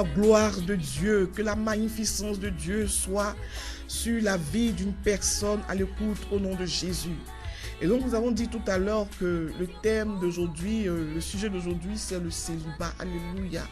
La gloire de Dieu, que la magnificence de Dieu soit sur la vie d'une personne à l'écoute au nom de Jésus. Et donc nous avons dit tout à l'heure que le thème d'aujourd'hui, le sujet d'aujourd'hui, c'est le célibat. Alléluia.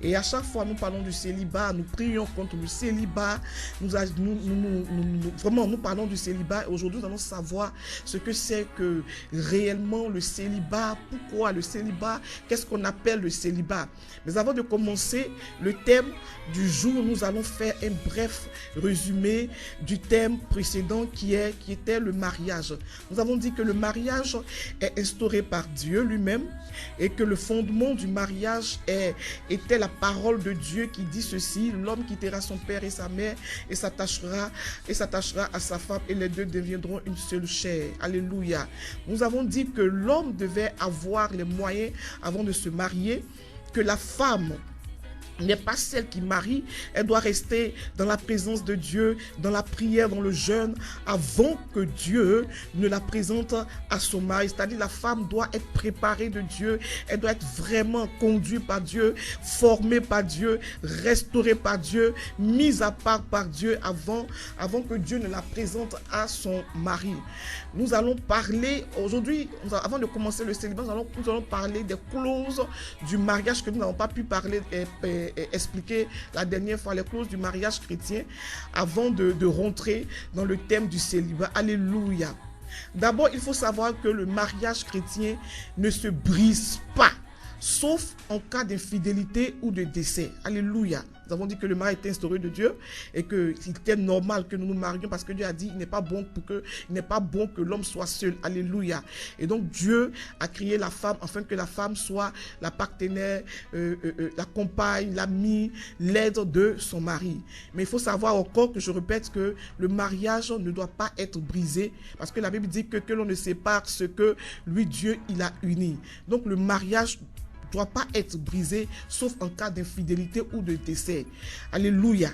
Et à chaque fois nous parlons du célibat, nous prions contre le célibat. Vraiment, nous parlons du célibat. Aujourd'hui, nous allons savoir ce que c'est que réellement le célibat. Pourquoi le célibat? Qu'est-ce qu'on appelle le célibat? Mais avant de commencer le thème du jour, nous allons faire un bref résumé du thème précédent qui était le mariage. Nous avons dit que le mariage est instauré par Dieu lui-même et que le fondement du mariage était la parole de Dieu qui dit ceci: l'homme quittera son père et sa mère et s'attachera à sa femme et les deux deviendront une seule chair. Alléluia. Nous avons dit que l'homme devait avoir les moyens avant de se marier, que la femme n'est pas celle qui marie, elle doit rester dans la présence de Dieu, dans la prière, dans le jeûne, avant que Dieu ne la présente à son mari. C'est-à-dire la femme doit être préparée de Dieu, elle doit être vraiment conduite par Dieu, formée par Dieu, restaurée par Dieu, mise à part par Dieu avant que Dieu ne la présente à son mari. Nous allons parler aujourd'hui, avant de commencer le célibat, nous allons parler des clauses du mariage que nous n'avons pas pu parler expliquer la dernière fois, les clauses du mariage chrétien, avant de rentrer dans le thème du célibat. Alléluia. D'abord, il faut savoir que le mariage chrétien ne se brise pas, sauf en cas d'infidélité ou de décès. Alléluia. Nous avons dit que le mariage est instauré de Dieu et qu'il était normal que nous nous marions parce que Dieu a dit il n'est pas bon que l'homme soit seul. Alléluia. Et donc Dieu a créé la femme afin que la femme soit la partenaire, la compagne, l'amie, l'aide de son mari. Mais il faut savoir encore que je répète que le mariage ne doit pas être brisé parce que la Bible dit que l'on ne sépare ce que lui Dieu il a uni. Donc le mariage ne doit pas être brisé, sauf en cas d'infidélité ou de décès. Alléluia.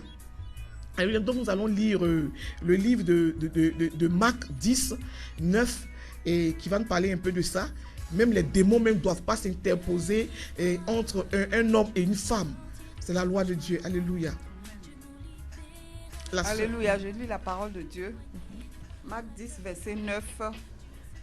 Alléluia. Donc nous allons lire le livre de Marc 10, 9, et qui va nous parler un peu de ça. Même les démons ne doivent pas s'interposer entre un homme et une femme. C'est la loi de Dieu. Alléluia. Alléluia. Je lis la parole de Dieu. Marc 10, verset 9.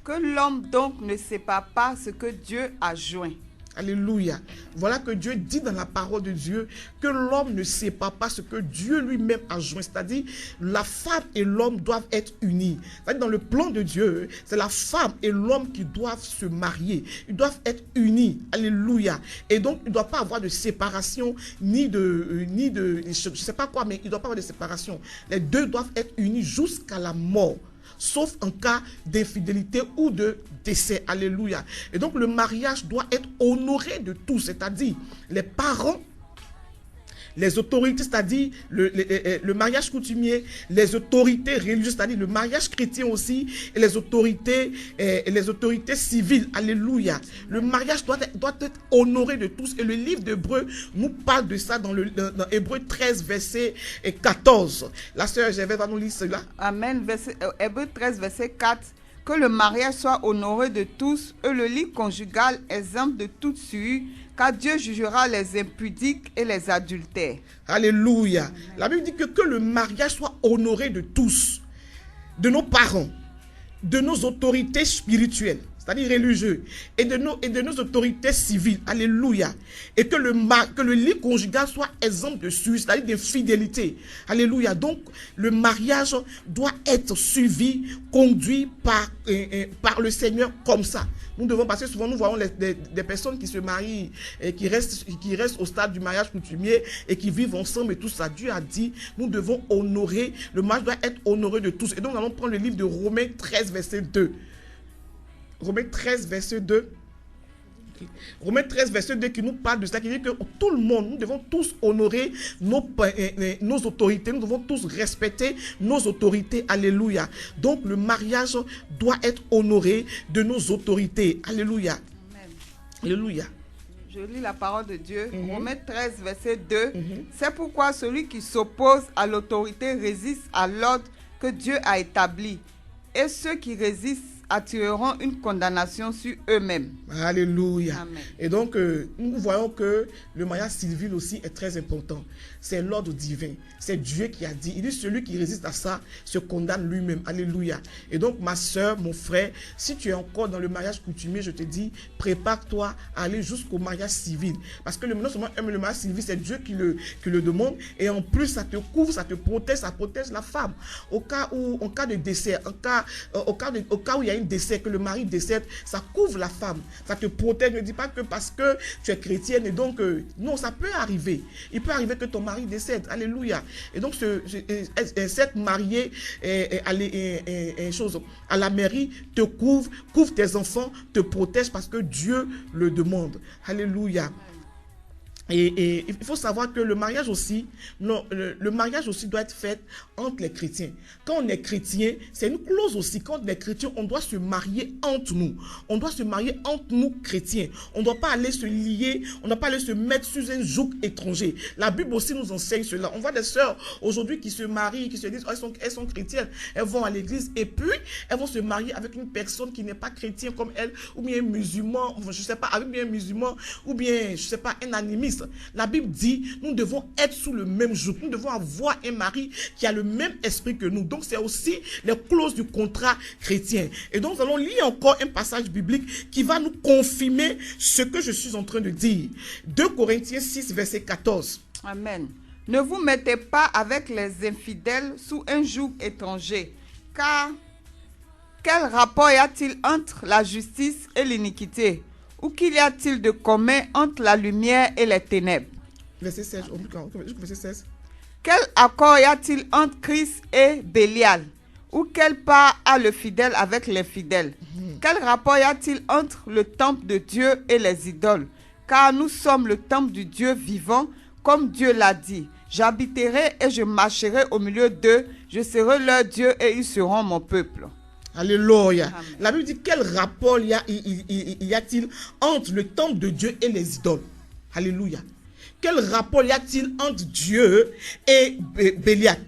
Que l'homme donc ne sépare pas ce que Dieu a joint. Alléluia. Voilà que Dieu dit dans la parole de Dieu que l'homme ne sépare pas ce que Dieu lui-même a joint. C'est-à-dire, la femme et l'homme doivent être unis. C'est-à-dire, dans le plan de Dieu, c'est la femme et l'homme qui doivent se marier. Ils doivent être unis. Alléluia. Et donc, il ne doit pas avoir de séparation, ni de je ne sais pas quoi, mais il ne doit pas avoir de séparation. Les deux doivent être unis jusqu'à la mort, sauf en cas d'infidélité ou de décès. Alléluia. Et donc le mariage doit être honoré de tous, c'est-à-dire les parents, les autorités, c'est-à-dire le mariage coutumier, les autorités religieuses, c'est-à-dire le mariage chrétien aussi, et les autorités civiles. Alléluia. Le mariage doit être honoré de tous. Et le livre d'Hébreux nous parle de ça dans Hébreux 13, verset 14. La sœur Gervais va nous lire cela. Amen. Hébreux 13, verset 4. Que le mariage soit honoré de tous et le lit conjugal exempt de toute souillure, car Dieu jugera les impudiques et les adultères. Alléluia. La Bible dit que le mariage soit honoré de tous, de nos parents, de nos autorités spirituelles, c'est-à-dire religieuses, et de nos autorités civiles. Alléluia. Et que le lit conjugal soit exempt de souillure, c'est-à-dire d'infidélité. Alléluia. Donc, le mariage doit être suivi, conduit par le Seigneur comme ça. Nous devons, parce que souvent nous voyons des personnes qui se marient et qui restent au stade du mariage coutumier et qui vivent ensemble et tout ça. Dieu a dit, nous devons honorer, le mariage doit être honoré de tous. Et donc nous allons prendre le livre de Romains 13, verset 2. Romains 13, verset 2. Romains 13, verset 2 qui nous parle de ça, qui dit que tout le monde, nous devons tous honorer nos autorités, nous devons tous respecter nos autorités. Alléluia. Donc le mariage doit être honoré de nos autorités. Alléluia. Amen. Alléluia. Je lis la parole de Dieu. Romains 13, verset 2. C'est pourquoi celui qui s'oppose à l'autorité résiste à l'ordre que Dieu a établi. Et ceux qui résistent attireront une condamnation sur eux-mêmes. Alléluia. Amen. Et donc, nous voyons que le mariage civil aussi est très important. C'est l'ordre divin. C'est Dieu qui a dit. Il dit, celui qui résiste à ça se condamne lui-même. Alléluia. Et donc, ma soeur, mon frère, si tu es encore dans le mariage coutumier, je te dis, prépare-toi à aller jusqu'au mariage civil. Parce que non seulement le mariage civil, c'est Dieu qui le demande. Et en plus, ça te couvre, ça te protège, ça protège la femme. En cas de décès, au cas où il y a un décès, que le mari décède, ça couvre la femme. Ça te protège. Ne dis pas que parce que tu es chrétienne et donc, non, ça peut arriver. Il peut arriver que ton mari décède. Alléluia. Et donc, cette mariée à la mairie te couvre tes enfants, te protège parce que Dieu le demande. Alléluia. Et il faut savoir que le mariage aussi doit être fait entre les chrétiens. Quand on est chrétien, c'est une clause aussi. Quand on est chrétien, on doit se marier entre nous. On doit se marier entre nous chrétiens. On ne doit pas aller se lier, on ne doit pas aller se mettre sous un joug étranger. La Bible aussi nous enseigne cela. On voit des sœurs aujourd'hui qui se marient, qui se disent elles sont chrétiennes. Elles vont à l'église et puis elles vont se marier avec une personne qui n'est pas chrétienne comme elle, ou bien un musulman, je ne sais pas, avec un musulman, ou bien, je ne sais pas, un animiste. La Bible dit, nous devons être sous le même joug. Nous devons avoir un mari qui a le même esprit que nous. Donc, c'est aussi les clauses du contrat chrétien. Et donc, nous allons lire encore un passage biblique qui va nous confirmer ce que je suis en train de dire. 2 Corinthiens 6, verset 14. Amen. Ne vous mettez pas avec les infidèles sous un joug étranger, car quel rapport y a-t-il entre la justice et l'iniquité? Ou qu'il y a-t-il de commun entre la lumière et les ténèbres? Verset 16. Verset 16. Quel accord y a-t-il entre Christ et Bélial? Ou quelle part a le fidèle avec les fidèles? Quel rapport y a-t-il entre le temple de Dieu et les idoles? Car nous sommes le temple du Dieu vivant, comme Dieu l'a dit. J'habiterai et je marcherai au milieu d'eux, je serai leur Dieu et ils seront mon peuple. Alléluia. Amen. La Bible dit quel rapport y a-t-il entre le temple de Dieu et les idoles? Alléluia. Quel rapport y a-t-il entre Dieu et Bélial?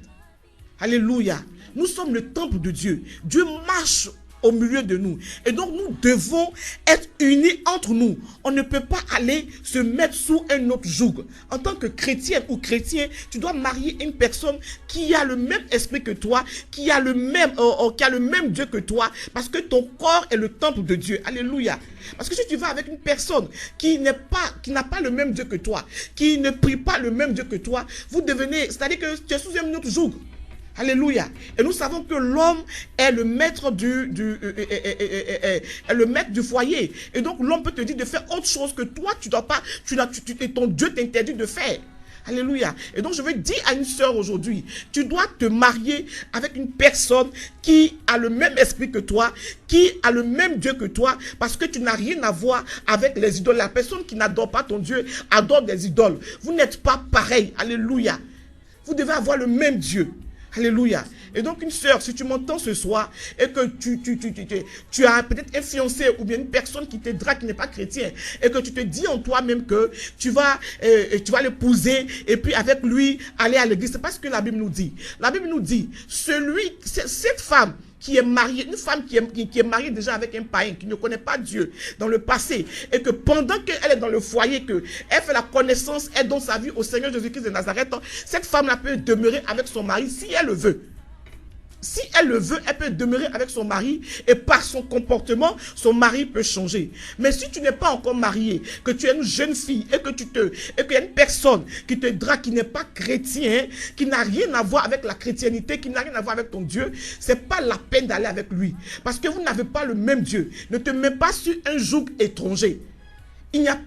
Alléluia. Nous sommes le temple de Dieu. Dieu marche au milieu de nous. Et donc, nous devons être unis entre nous. On ne peut pas aller se mettre sous un autre joug. En tant que chrétienne ou chrétien, tu dois marier une personne qui a le même esprit que toi, qui a le même Dieu que toi, parce que ton corps est le temple de Dieu. Alléluia. Parce que si tu vas avec une personne qui n'a pas le même Dieu que toi, qui ne prie pas le même Dieu que toi, vous devenez, c'est-à-dire que tu es sous un autre joug. Alléluia. Et nous savons que l'homme est le maître du foyer. Et donc l'homme peut te dire de faire autre chose que toi, ton Dieu t'interdit de faire. Alléluia. Et donc je veux dire à une sœur aujourd'hui, tu dois te marier avec une personne qui a le même esprit que toi, qui a le même Dieu que toi, parce que tu n'as rien à voir avec les idoles. La personne qui n'adore pas ton Dieu adore des idoles. Vous n'êtes pas pareil. Alléluia. Vous devez avoir le même Dieu. Alléluia. Et donc une sœur, si tu m'entends ce soir et que tu as peut-être un fiancé ou bien une personne qui te drague, qui n'est pas chrétien, et que tu te dis en toi-même que tu vas l'épouser et puis avec lui aller à l'église, c'est pas ce que la Bible nous dit. La Bible nous dit, cette femme qui est mariée, une femme qui est mariée déjà avec un païen, qui ne connaît pas Dieu dans le passé, et que pendant qu'elle est dans le foyer, qu'elle fait la connaissance, elle donne sa vie au Seigneur Jésus-Christ de Nazareth, cette femme-là peut demeurer avec son mari si elle le veut. Si elle le veut, elle peut demeurer avec son mari et par son comportement, son mari peut changer. Mais si tu n'es pas encore marié, que tu es une jeune fille et qu'il y a une personne qui te drague, qui n'est pas chrétien, qui n'a rien à voir avec la chrétienté, qui n'a rien à voir avec ton Dieu, c'est pas la peine d'aller avec lui. Parce que vous n'avez pas le même Dieu. Ne te mets pas sur un joug étranger. Il n'y a pas